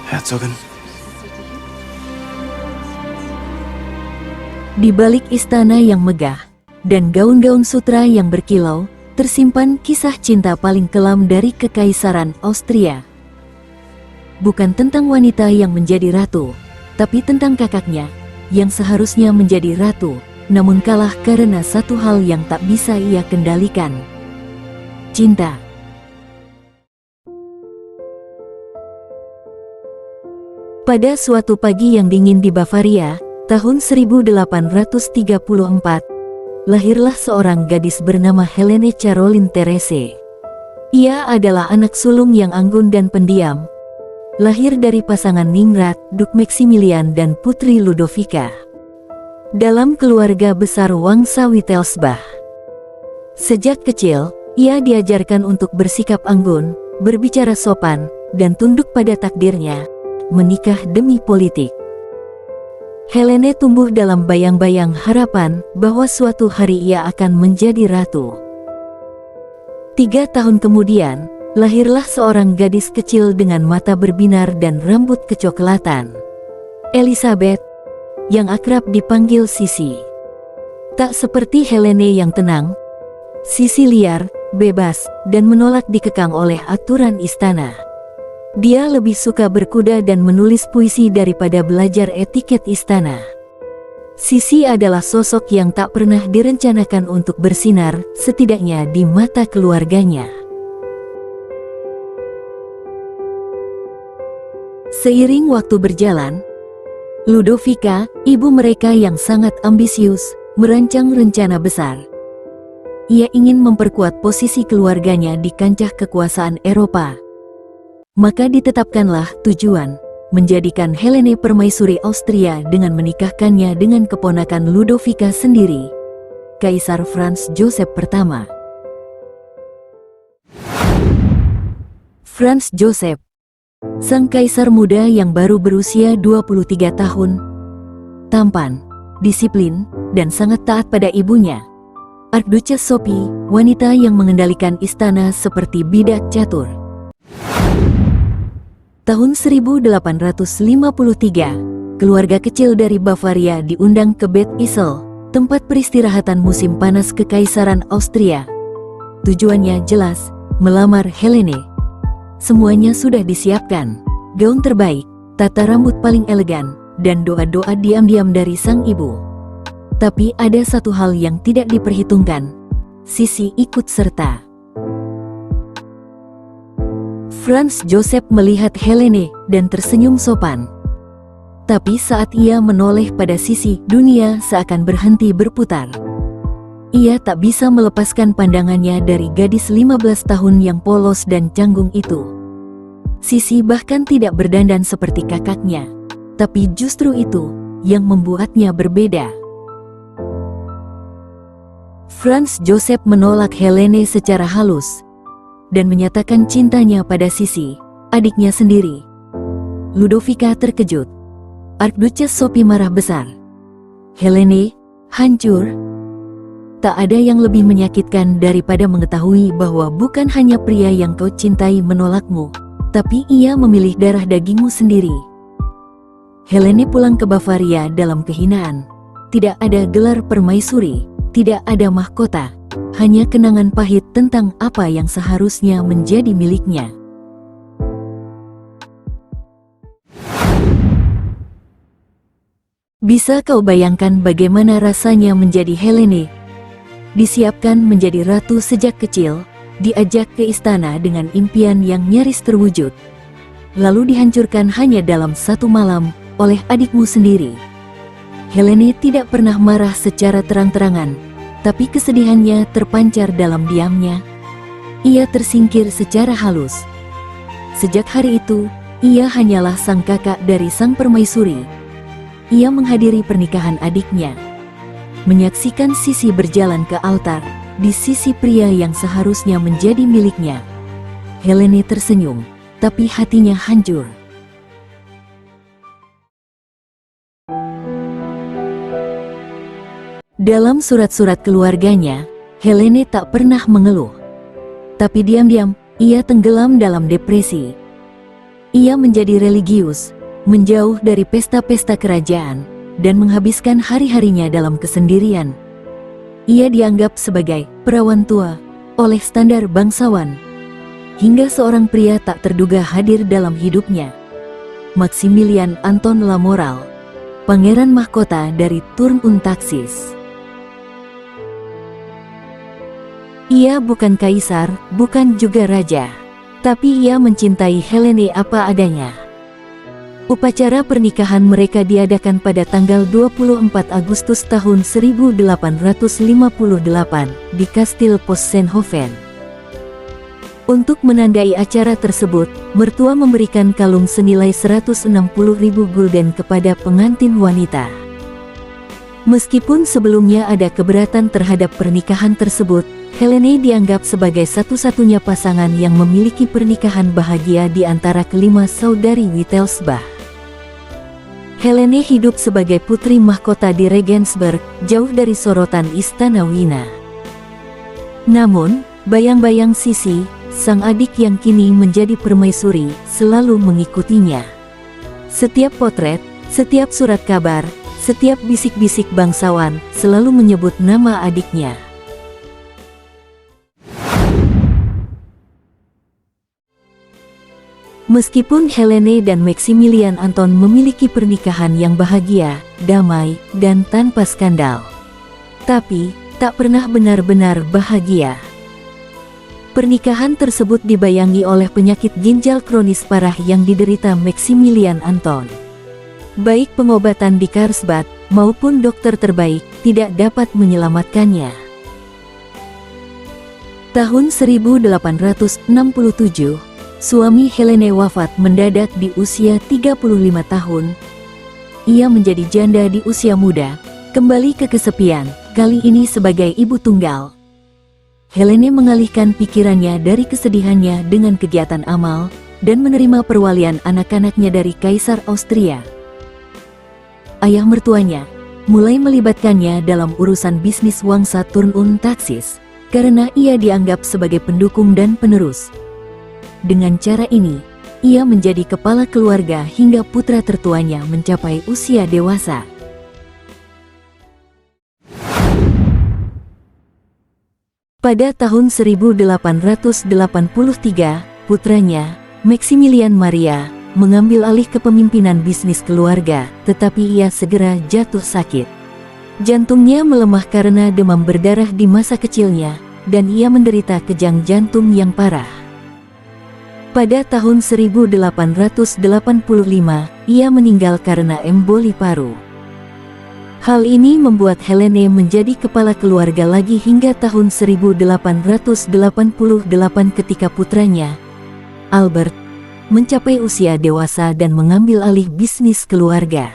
Herzogin. Di balik istana yang megah dan gaun-gaun sutra yang berkilau, tersimpan kisah cinta paling kelam dari Kekaisaran Austria. Bukan tentang wanita yang menjadi ratu, tapi tentang kakaknya yang seharusnya menjadi ratu, namun kalah karena satu hal yang tak bisa ia kendalikan: cinta. Pada suatu pagi yang dingin di Bavaria, tahun 1834, lahirlah seorang gadis bernama Helene Caroline Therese. Ia adalah anak sulung yang anggun dan pendiam, lahir dari pasangan ningrat, Duk Maximilian dan Putri Ludovica, dalam keluarga besar Wangsa Wittelsbach. Sejak kecil, ia diajarkan untuk bersikap anggun, berbicara sopan, dan tunduk pada takdirnya, menikah demi politik. Helene tumbuh dalam bayang-bayang harapan bahwa suatu hari ia akan menjadi ratu. 3 tahun kemudian, lahirlah seorang gadis kecil dengan mata berbinar dan rambut kecoklatan, Elizabeth, yang akrab dipanggil Sisi. Tak seperti Helene yang tenang, Sisi liar, bebas, dan menolak dikekang oleh aturan istana. Dia lebih suka berkuda dan menulis puisi daripada belajar etiket istana. Sisi adalah sosok yang tak pernah direncanakan untuk bersinar, setidaknya di mata keluarganya. Seiring waktu berjalan, Ludovica, ibu mereka yang sangat ambisius, merancang rencana besar. Ia ingin memperkuat posisi keluarganya di kancah kekuasaan Eropa. Maka ditetapkanlah tujuan, menjadikan Helene permaisuri Austria dengan menikahkannya dengan keponakan Ludovica sendiri, Kaisar Franz Joseph pertama. Franz Joseph, sang kaisar muda yang baru berusia 23 tahun, tampan, disiplin, dan sangat taat pada ibunya, Archduchess Sophie, wanita yang mengendalikan istana seperti bidak catur. Tahun 1853, keluarga kecil dari Bavaria diundang ke Bad Ischl, tempat peristirahatan musim panas Kekaisaran Austria. Tujuannya jelas, melamar Helene. Semuanya sudah disiapkan, gaun terbaik, tata rambut paling elegan, dan doa-doa diam-diam dari sang ibu. Tapi ada satu hal yang tidak diperhitungkan, Sisi ikut serta. Franz Joseph melihat Helene dan tersenyum sopan. Tapi saat ia menoleh pada Sisi, dunia seakan berhenti berputar. Ia tak bisa melepaskan pandangannya dari gadis 15 tahun yang polos dan canggung itu. Sisi bahkan tidak berdandan seperti kakaknya, tapi justru itu yang membuatnya berbeda. Franz Joseph menolak Helene secara halus dan menyatakan cintanya pada Sisi, adiknya sendiri. Ludovica terkejut. Archduchess Sophie marah besar. Helene, hancur. Tak ada yang lebih menyakitkan daripada mengetahui bahwa bukan hanya pria yang kau cintai menolakmu, tapi ia memilih darah dagingmu sendiri. Helene pulang ke Bavaria dalam kehinaan. Tidak ada gelar permaisuri, tidak ada mahkota, hanya kenangan pahit tentang apa yang seharusnya menjadi miliknya. Bisa kau bayangkan bagaimana rasanya menjadi Helene? Disiapkan menjadi ratu sejak kecil, diajak ke istana dengan impian yang nyaris terwujud, lalu dihancurkan hanya dalam satu malam oleh adikmu sendiri. Helene tidak pernah marah secara terang-terangan, tapi kesedihannya terpancar dalam diamnya. Ia tersingkir secara halus. Sejak hari itu, ia hanyalah sang kakak dari sang permaisuri. Ia menghadiri pernikahan adiknya, menyaksikan Sisi berjalan ke altar di sisi pria yang seharusnya menjadi miliknya. Helene tersenyum, tapi hatinya hancur. Dalam surat-surat keluarganya, Helene tak pernah mengeluh. Tapi diam-diam, ia tenggelam dalam depresi. Ia menjadi religius, menjauh dari pesta-pesta kerajaan, dan menghabiskan hari-harinya dalam kesendirian. Ia dianggap sebagai perawan tua oleh standar bangsawan, hingga seorang pria tak terduga hadir dalam hidupnya. Maximilian Anton Lamoral, pangeran mahkota dari Turn-und-Taxis. Ia bukan kaisar, bukan juga raja, tapi ia mencintai Helene apa adanya. Upacara pernikahan mereka diadakan pada tanggal 24 Agustus tahun 1858 di Kastil Possenhoven. Untuk menandai acara tersebut, mertua memberikan kalung senilai 160.000 gulden kepada pengantin wanita. Meskipun sebelumnya ada keberatan terhadap pernikahan tersebut, Helene dianggap sebagai satu-satunya pasangan yang memiliki pernikahan bahagia di antara kelima saudari Wittelsbach. Helene hidup sebagai putri mahkota di Regensburg, jauh dari sorotan istana Wina. Namun, bayang-bayang Sisi, sang adik yang kini menjadi permaisuri, selalu mengikutinya. Setiap potret, setiap surat kabar, setiap bisik-bisik bangsawan, selalu menyebut nama adiknya. Meskipun Helene dan Maximilian Anton memiliki pernikahan yang bahagia, damai, dan tanpa skandal, tapi tak pernah benar-benar bahagia. Pernikahan tersebut dibayangi oleh penyakit ginjal kronis parah yang diderita Maximilian Anton. Baik pengobatan di Karlsbad maupun dokter terbaik tidak dapat menyelamatkannya. Tahun 1867, suami Helene wafat mendadak di usia 35 tahun. Ia menjadi janda di usia muda, kembali ke kesepian, kali ini sebagai ibu tunggal. Helene mengalihkan pikirannya dari kesedihannya dengan kegiatan amal, dan menerima perwalian anak-anaknya dari Kaisar Austria. Ayah mertuanya mulai melibatkannya dalam urusan bisnis Wangsa Turn-und-Taxis, karena ia dianggap sebagai pendukung dan penerus. Dengan cara ini, ia menjadi kepala keluarga hingga putra tertuanya mencapai usia dewasa. Pada tahun 1883, putranya, Maximilian Maria, mengambil alih kepemimpinan bisnis keluarga, tetapi ia segera jatuh sakit. Jantungnya melemah karena demam berdarah di masa kecilnya, dan ia menderita kejang jantung yang parah. Pada tahun 1885, ia meninggal karena emboli paru. Hal ini membuat Helene menjadi kepala keluarga lagi hingga tahun 1888 ketika putranya, Albert, mencapai usia dewasa dan mengambil alih bisnis keluarga.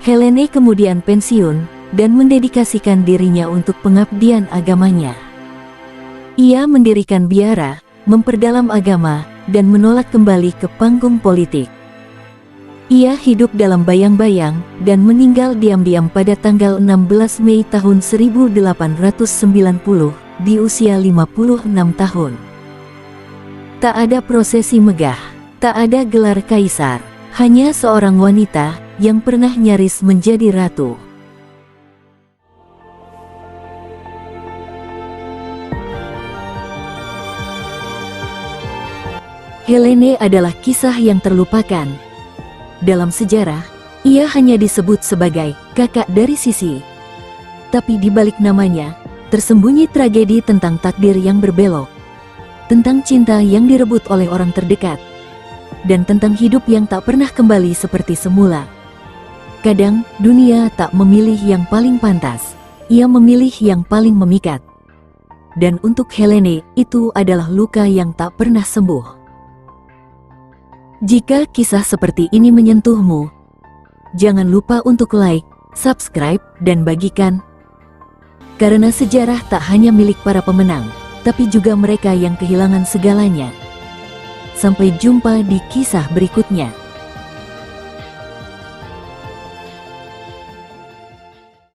Helene kemudian pensiun dan mendedikasikan dirinya untuk pengabdian agamanya. Ia mendirikan biara, memperdalam agama, dan menolak kembali ke panggung politik. Ia hidup dalam bayang-bayang dan meninggal diam-diam pada tanggal 16 Mei tahun 1890 di usia 56 tahun. Tak ada prosesi megah, tak ada gelar kaisar, hanya seorang wanita yang pernah nyaris menjadi ratu. Helene adalah kisah yang terlupakan. Dalam sejarah, ia hanya disebut sebagai kakak dari Sisi. Tapi di balik namanya, tersembunyi tragedi tentang takdir yang berbelok, tentang cinta yang direbut oleh orang terdekat, dan tentang hidup yang tak pernah kembali seperti semula. Kadang, dunia tak memilih yang paling pantas, ia memilih yang paling memikat. Dan untuk Helene, itu adalah luka yang tak pernah sembuh. Jika kisah seperti ini menyentuhmu, jangan lupa untuk like, subscribe, dan bagikan. Karena sejarah tak hanya milik para pemenang, tapi juga mereka yang kehilangan segalanya. Sampai jumpa di kisah berikutnya.